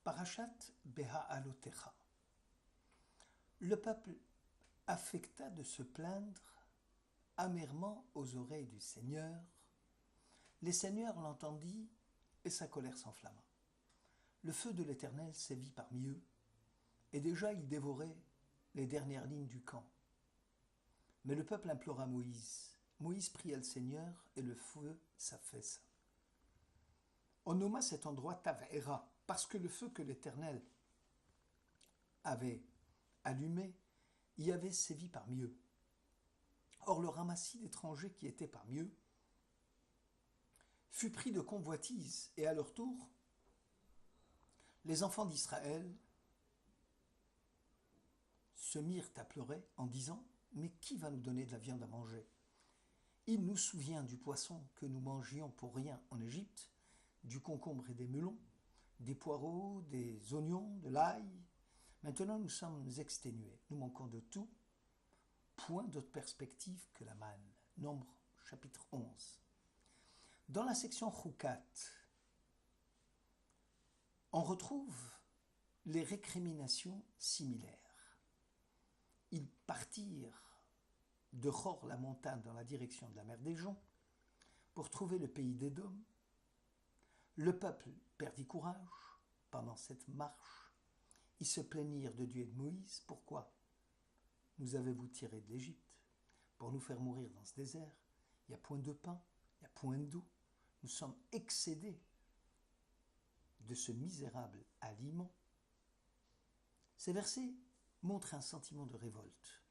Parashat Beha'alotecha. Le peuple affecta de se plaindre amèrement aux oreilles du Seigneur. Les seigneurs l'entendit et sa colère s'enflamma. Le feu de l'Éternel sévit parmi eux, et déjà il dévorait les dernières lignes du camp. Mais le peuple implora Moïse. Moïse pria le Seigneur, et le feu s'affaissa. On nomma cet endroit Tavera, parce que le feu que l'Éternel avait allumé y avait sévi parmi eux. Or le ramassis d'étrangers qui étaient parmi eux fut pris de convoitise, et à leur tour, les enfants d'Israël se mirent à pleurer en disant « Mais qui va nous donner de la viande à manger ? Il nous souvient du poisson que nous mangions pour rien en Égypte, du concombre et des melons, des poireaux, des oignons, de l'ail. Maintenant nous sommes exténués, nous manquons de tout, point d'autre perspective que la manne. » Nombre chapitre 11. Dans la section Choukat, on retrouve les récriminations similaires. Ils partirent de Hor la montagne dans la direction de la mer des Joncs pour trouver le pays d'Édom. Le peuple perdit courage pendant cette marche. Ils se plaignirent de Dieu et de Moïse. Pourquoi nous avez-vous tirés de l'Égypte pour nous faire mourir dans ce désert? Il n'y a point de pain, il n'y a point d'eau. Nous sommes excédés de ce misérable aliment. Ces versets montrent un sentiment de révolte,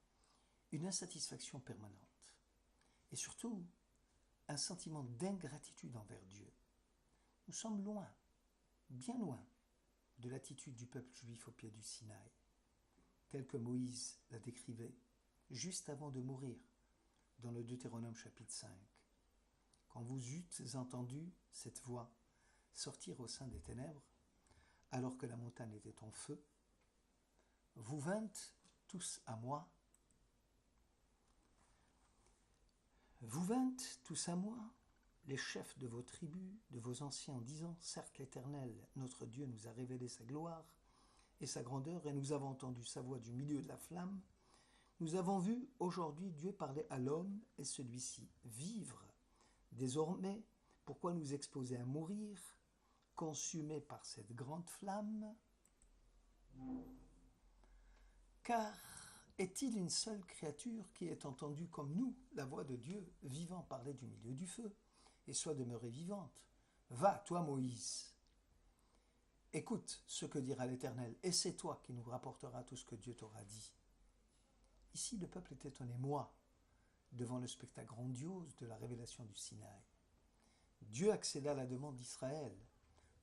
une insatisfaction permanente et surtout un sentiment d'ingratitude envers Dieu. Nous sommes loin, bien loin, de l'attitude du peuple juif au pied du Sinaï, tel que Moïse la décrivait juste avant de mourir dans le Deutéronome chapitre 5. Quand vous eûtes entendu cette voix sortir au sein des ténèbres, alors que la montagne était en feu, vous vîntes tous à moi. Vous vîntes tous à moi, les chefs de vos tribus, de vos anciens, en disant, certes l'Éternel, notre Dieu, nous a révélé sa gloire et sa grandeur, et nous avons entendu sa voix du milieu de la flamme. Nous avons vu aujourd'hui Dieu parler à l'homme et celui-ci vivre. Désormais, pourquoi nous exposer à mourir, consumés par cette grande flamme? Car est-il une seule créature qui ait entendu comme nous la voix de Dieu vivant parler du milieu du feu, et soit demeurée vivante? Va, toi Moïse, écoute ce que dira l'Éternel, et c'est toi qui nous rapporteras tout ce que Dieu t'aura dit. Ici, le peuple était en émoi devant le spectacle grandiose de la révélation du Sinaï. Dieu accéda à la demande d'Israël.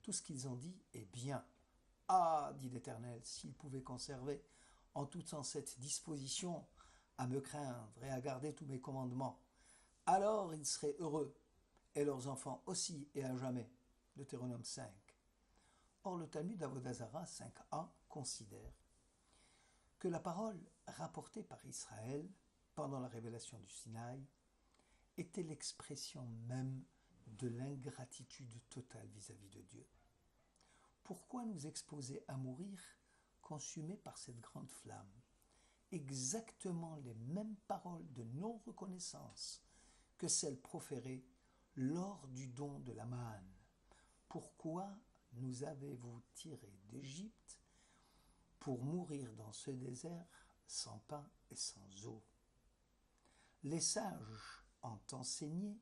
Tout ce qu'ils ont dit est bien. Ah, dit l'Éternel, s'ils pouvaient conserver en tout temps cette disposition à me craindre et à garder tous mes commandements, alors ils seraient heureux, et leurs enfants aussi et à jamais. Deutéronome 5. Or, le Talmud d'Avodazara 5a considère que la parole rapportée par Israël pendant la révélation du Sinaï était l'expression même de l'ingratitude totale vis-à-vis de Dieu. Pourquoi nous exposer à mourir consumés par cette grande flamme? Exactement les mêmes paroles de non-reconnaissance que celles proférées lors du don de la manne. Pourquoi nous avez-vous tirés d'Égypte pour mourir dans ce désert sans pain et sans eau? Les sages ont enseigné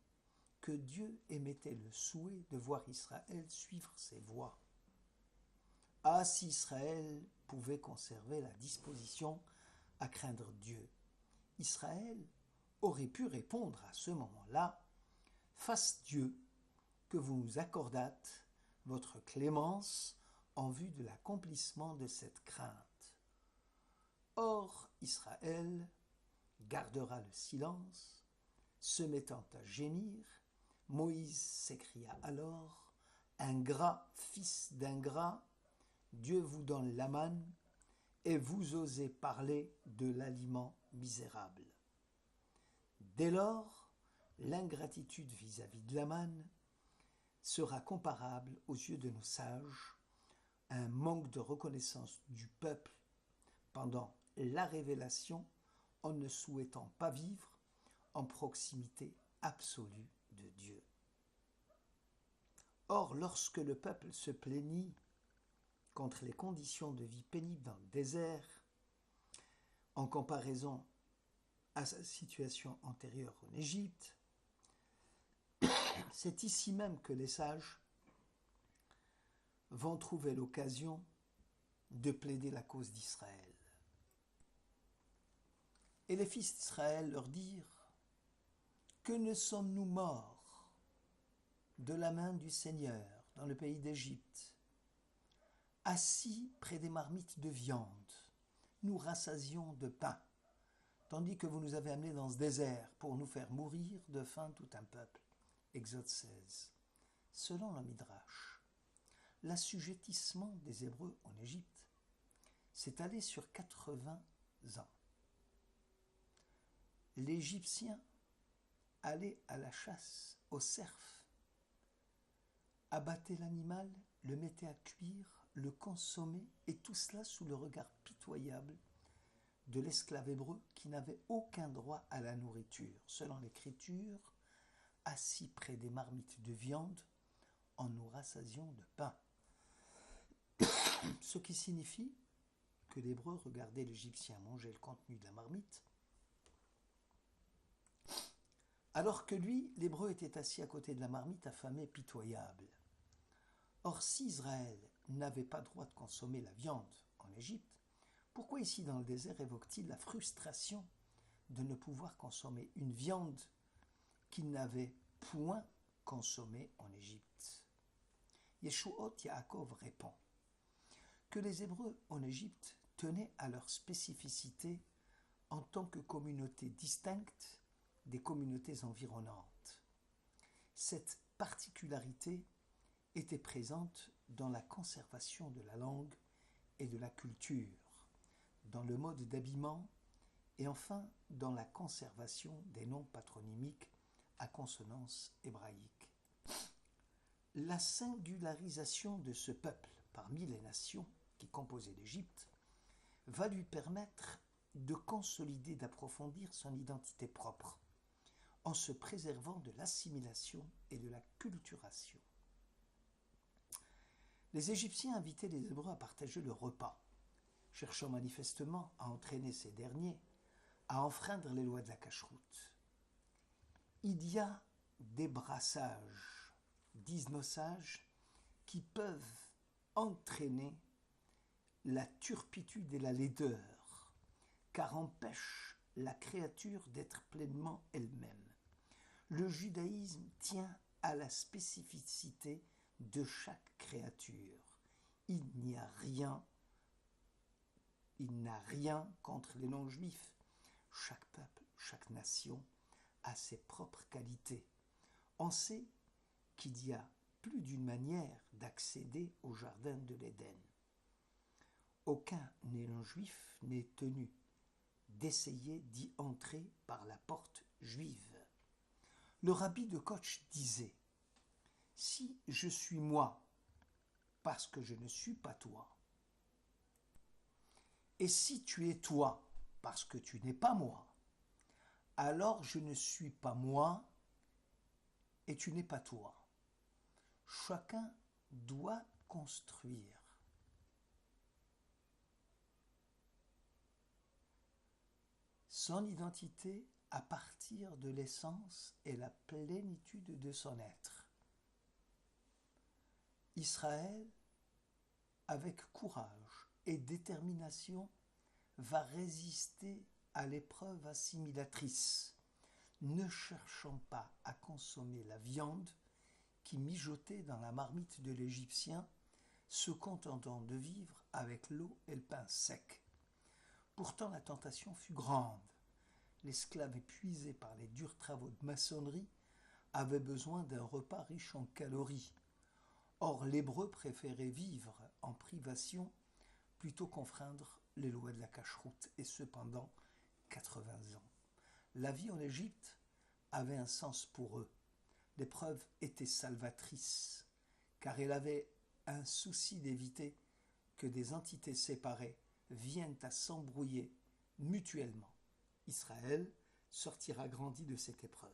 que Dieu émettait le souhait de voir Israël suivre ses voies. Ah, si Israël pouvait conserver la disposition à craindre Dieu, Israël aurait pu répondre à ce moment-là, « Fasse Dieu que vous nous accordâtes votre clémence en vue de l'accomplissement de cette crainte. » Or, Israël gardera le silence, se mettant à gémir. Moïse s'écria alors, « Ingrat, fils d'ingrat, Dieu vous donne la manne, et vous osez parler de l'aliment misérable. » Dès lors, l'ingratitude vis-à-vis de la manne sera comparable aux yeux de nos sages un manque de reconnaissance du peuple pendant la révélation en ne souhaitant pas vivre en proximité absolue de Dieu. Or, lorsque le peuple se plaignit contre les conditions de vie pénibles dans le désert, en comparaison à sa situation antérieure en Égypte, c'est ici même que les sages vont trouver l'occasion de plaider la cause d'Israël. Et les fils d'Israël leur dirent: que ne sommes-nous morts de la main du Seigneur dans le pays d'Égypte, assis près des marmites de viande, nous rassasions de pain, tandis que vous nous avez amenés dans ce désert pour nous faire mourir de faim tout un peuple. Exode 16. Selon le Midrash, l'assujettissement des Hébreux en Égypte s'étalait sur 80 ans. L'Égyptien allait à la chasse au cerf, abattait l'animal, le mettait à cuire, le consommait, et tout cela sous le regard pitoyable de l'esclave hébreu qui n'avait aucun droit à la nourriture. Selon l'Écriture, assis près des marmites de viande, en nous rassasions de pain. Ce qui signifie que l'Hébreu regardait l'Égyptien manger le contenu de la marmite, alors que lui, l'Hébreu, était assis à côté de la marmite, affamé, pitoyable. Or, si Israël n'avait pas droit de consommer la viande en Égypte, pourquoi ici dans le désert évoque-t-il la frustration de ne pouvoir consommer une viande qu'il n'avait point consommée en Égypte? Yeshuot Yaakov répond que les Hébreux en Égypte tenaient à leur spécificité en tant que communauté distincte des communautés environnantes. Cette particularité était présente dans la conservation de la langue et de la culture, dans le mode d'habillement et enfin dans la conservation des noms patronymiques à consonance hébraïque. La singularisation de ce peuple parmi les nations qui composaient l'Égypte va lui permettre de consolider, d'approfondir son identité propre, en se préservant de l'assimilation et de la culturation. Les Égyptiens invitaient les Hébreux à partager le repas, cherchant manifestement à entraîner ces derniers à enfreindre les lois de la cacheroute. Il y a des brassages, disent nos sages, qui peuvent entraîner la turpitude et la laideur, car empêchent la créature d'être pleinement elle-même. Le judaïsme tient à la spécificité de chaque créature. Il n'a rien contre les non-juifs. Chaque peuple, chaque nation a ses propres qualités. On sait qu'il y a plus d'une manière d'accéder au jardin de l'Éden. Aucun non-juif n'est tenu d'essayer d'y entrer par la porte juive. Le rabbi de Koch disait: si je suis moi parce que je ne suis pas toi, et si tu es toi parce que tu n'es pas moi, alors je ne suis pas moi et tu n'es pas toi. Chacun doit construire son identité à partir de l'essence et la plénitude de son être. Israël, avec courage et détermination, va résister à l'épreuve assimilatrice, ne cherchant pas à consommer la viande qui mijotait dans la marmite de l'Égyptien, se contentant de vivre avec l'eau et le pain sec. Pourtant la tentation fut grande. L'esclave épuisé par les durs travaux de maçonnerie avait besoin d'un repas riche en calories. Or l'Hébreu préférait vivre en privation plutôt qu'enfreindre les lois de la cacheroute, et cependant 80 ans. La vie en Égypte avait un sens pour eux. L'épreuve était salvatrice, car elle avait un souci d'éviter que des entités séparées viennent à s'embrouiller mutuellement, Israël sortira grandi de cette épreuve.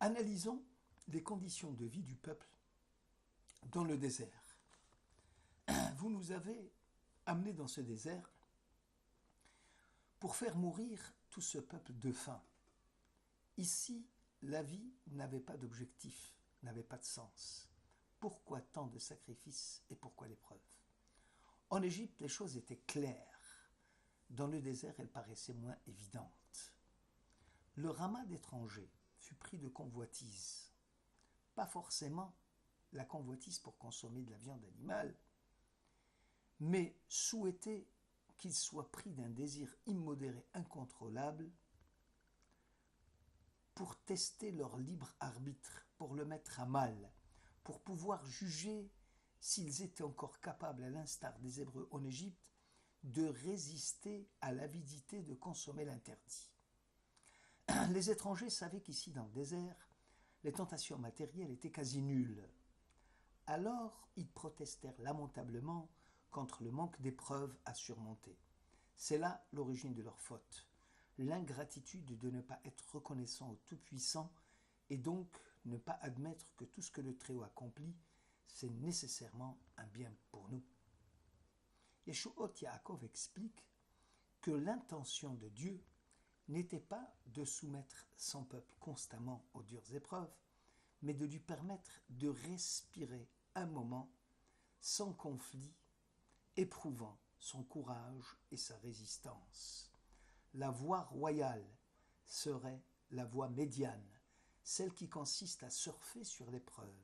Analysons les conditions de vie du peuple dans le désert. Vous nous avez amenés dans ce désert pour faire mourir tout ce peuple de faim. Ici, la vie n'avait pas d'objectif, n'avait pas de sens. Pourquoi tant de sacrifices et pourquoi l'épreuve? En Égypte, les choses étaient claires. Dans le désert, elles paraissaient moins évidentes. Le ramas d'étrangers fut pris de convoitise. Pas forcément la convoitise pour consommer de la viande animale, mais souhaiter qu'ils soient pris d'un désir immodéré, incontrôlable, pour tester leur libre arbitre, pour le mettre à mal, pour pouvoir juger s'ils étaient encore capables, à l'instar des Hébreux en Égypte, de résister à l'avidité de consommer l'interdit. Les étrangers savaient qu'ici, dans le désert, les tentations matérielles étaient quasi nulles. Alors, ils protestèrent lamentablement contre le manque d'épreuves à surmonter. C'est là l'origine de leur faute, l'ingratitude de ne pas être reconnaissant au Tout-Puissant et donc ne pas admettre que tout ce que le Très-Haut accomplit, c'est nécessairement un bien pour nous. Yeshuot Yaakov explique que l'intention de Dieu n'était pas de soumettre son peuple constamment aux dures épreuves, mais de lui permettre de respirer un moment sans conflit, éprouvant son courage et sa résistance. La voie royale serait la voie médiane, celle qui consiste à surfer sur l'épreuve,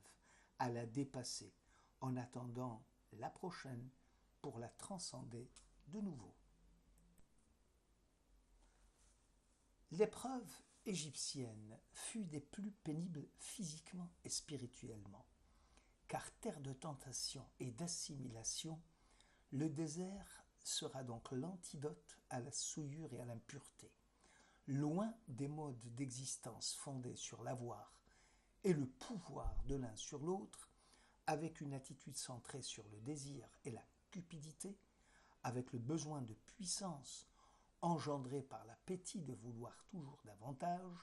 à la dépasser, en attendant la prochaine pour la transcender de nouveau. L'épreuve égyptienne fut des plus pénibles physiquement et spirituellement, car terre de tentation et d'assimilation, le désert sera donc l'antidote à la souillure et à l'impureté. Loin des modes d'existence fondés sur l'avoir et le pouvoir de l'un sur l'autre, avec une attitude centrée sur le désir et la cupidité, avec le besoin de puissance engendré par l'appétit de vouloir toujours davantage,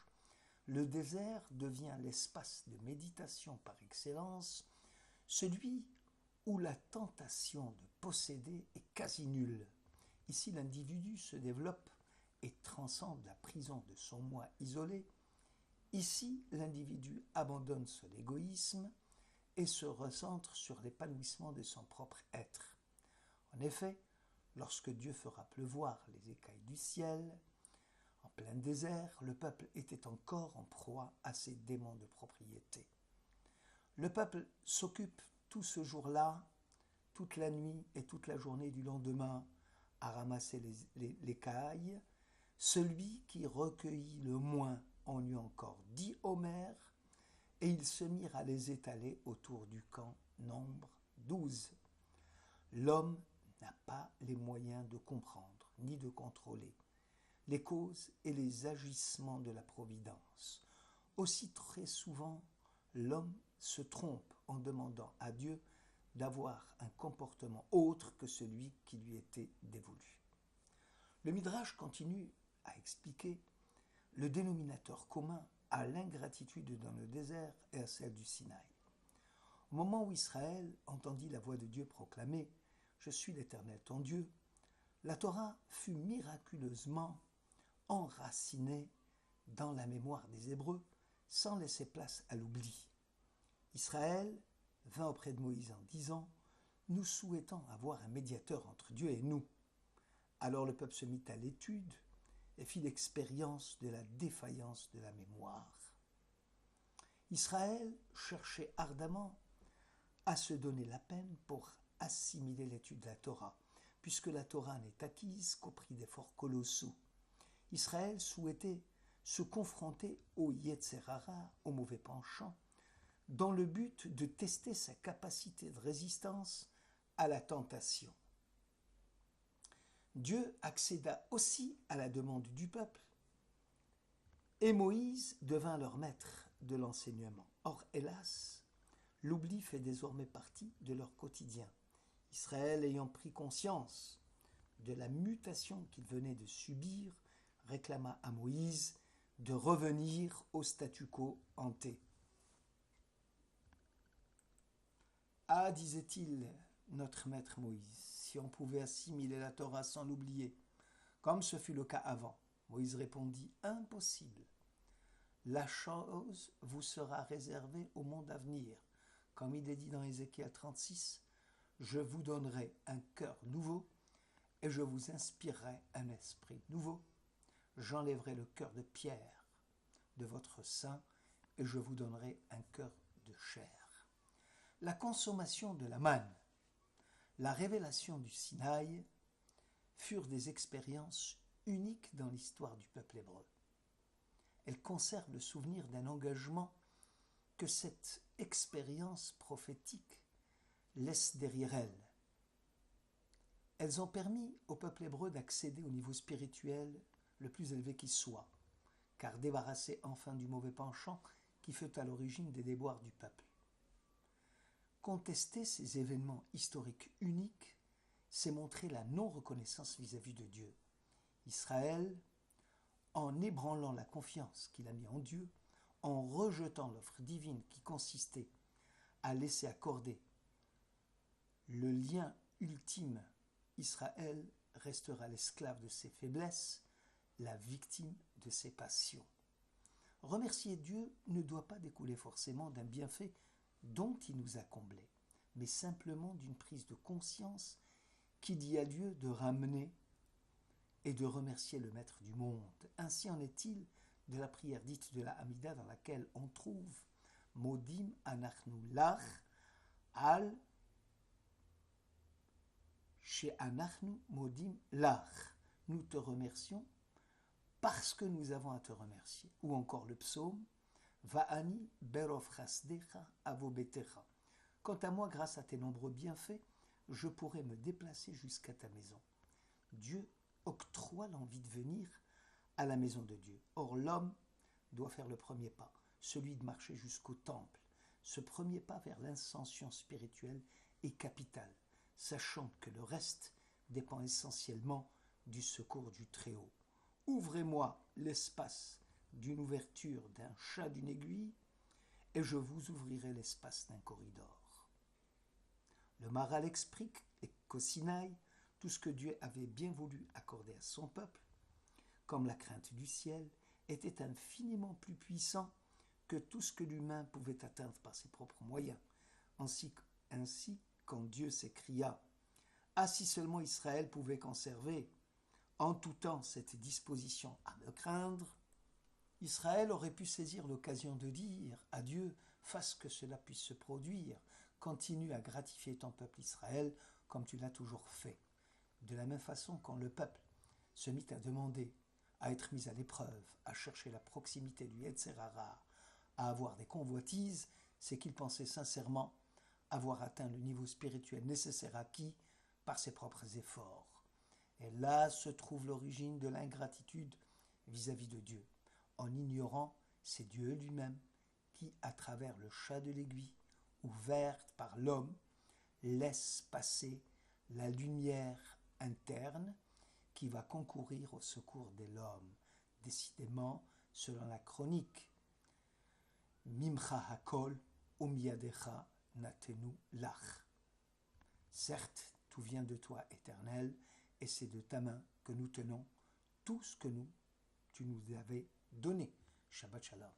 le désert devient l'espace de méditation par excellence, celui où la tentation de posséder est quasi nulle. Ici, l'individu se développe et transcende la prison de son moi isolé. Ici, l'individu abandonne son égoïsme et se recentre sur l'épanouissement de son propre être. En effet, lorsque Dieu fera pleuvoir les écailles du ciel, en plein désert, le peuple était encore en proie à ses démons de propriété. Le peuple s'occupe tout ce jour-là, toute la nuit et toute la journée du lendemain, à ramasser les écailles. Celui qui recueillit le moins en eut encore 10 homères, et ils se mirent à les étaler autour du camp, nombre 12. L'homme n'a pas les moyens de comprendre, ni de contrôler les causes et les agissements de la providence. Aussi très souvent, l'homme se trompe en demandant à Dieu d'avoir un comportement autre que celui qui lui était dévolu. Le Midrash continue à expliquer le dénominateur commun à l'ingratitude dans le désert et à celle du Sinaï. Au moment où Israël entendit la voix de Dieu proclamer « Je suis l'Éternel ton Dieu », la Torah fut miraculeusement enracinée dans la mémoire des Hébreux sans laisser place à l'oubli. Israël vint auprès de Moïse en disant « Nous souhaitons avoir un médiateur entre Dieu et nous ». Alors le peuple se mit à l'étude et fit l'expérience de la défaillance de la mémoire. Israël cherchait ardemment à se donner la peine pour assimiler l'étude de la Torah, puisque la Torah n'est acquise qu'au prix d'efforts colossaux. Israël souhaitait se confronter au Yetzer Hara, au mauvais penchant, dans le but de tester sa capacité de résistance à la tentation. Dieu accéda aussi à la demande du peuple et Moïse devint leur maître de l'enseignement. Or, hélas, L'oubli fait désormais partie de leur quotidien. Israël, ayant pris conscience de la mutation qu'il venait de subir, réclama à Moïse de revenir au statu quo ante. Ah, disait-il, notre maître Moïse, si on pouvait assimiler la Torah sans l'oublier, comme ce fut le cas avant. Moïse répondit, impossible. La chose vous sera réservée au monde à venir. Comme il est dit dans Ézéchiel 36, je vous donnerai un cœur nouveau et je vous inspirerai un esprit nouveau. J'enlèverai le cœur de pierre de votre sein et je vous donnerai un cœur de chair. La consommation de la manne, la révélation du Sinaï furent des expériences uniques dans l'histoire du peuple hébreu. Elles conservent le souvenir d'un engagement que cette expérience prophétique laisse derrière elle. Elles ont permis au peuple hébreu d'accéder au niveau spirituel le plus élevé qui soit, car débarrassé enfin du mauvais penchant qui fut à l'origine des déboires du peuple. Contester ces événements historiques uniques, c'est montrer la non-reconnaissance vis-à-vis de Dieu. Israël, en ébranlant la confiance qu'il a mise en Dieu, en rejetant l'offre divine qui consistait à laisser accorder le lien ultime, Israël restera l'esclave de ses faiblesses, la victime de ses passions. Remercier Dieu ne doit pas découler forcément d'un bienfait dont il nous a comblés, mais simplement d'une prise de conscience qui dit à Dieu de ramener et de remercier le Maître du monde. Ainsi en est-il de la prière dite de la Hamida dans laquelle on trouve Modim anachnu lach al she'anachnu modim lach. Nous te remercions parce que nous avons à te remercier. Ou encore le psaume Va'ani berov chasdecha avobetecha. Quant à moi, grâce à tes nombreux bienfaits, je pourrai me déplacer jusqu'à ta maison. Dieu octroie l'envie de venir à la maison de Dieu. Or, l'homme doit faire le premier pas, celui de marcher jusqu'au temple. Ce premier pas vers l'ascension spirituelle est capital, sachant que le reste dépend essentiellement du secours du Très-Haut. Ouvrez-moi l'espace d'une ouverture d'un chat d'une aiguille, et je vous ouvrirai l'espace d'un corridor. Le Maharal explique qu'au Sinaï, tout ce que Dieu avait bien voulu accorder à son peuple, comme la crainte du ciel, était infiniment plus puissant que tout ce que l'humain pouvait atteindre par ses propres moyens. Ainsi quand Dieu s'écria « Ah, si seulement Israël pouvait conserver en tout temps cette disposition à me craindre », Israël aurait pu saisir l'occasion de dire à Dieu « Fasse que cela puisse se produire, continue à gratifier ton peuple Israël comme tu l'as toujours fait. » De la même façon, quand le peuple se mit à demander, à être mis à l'épreuve, à chercher la proximité du Yetzer Hara, à avoir des convoitises, c'est qu'il pensait sincèrement avoir atteint le niveau spirituel nécessaire acquis par ses propres efforts. Et là se trouve l'origine de l'ingratitude vis-à-vis de Dieu. En ignorant, c'est Dieu lui-même qui, à travers le chat de l'aiguille, ouverte par l'homme, laisse passer la lumière interne qui va concourir au secours de l'homme. Décidément, selon la chronique, Mimcha hakol umiyadecha natenu lach. Certes, tout vient de toi, Éternel, et c'est de ta main que nous tenons tout ce que tu nous avais donné. Shabbat Shalom.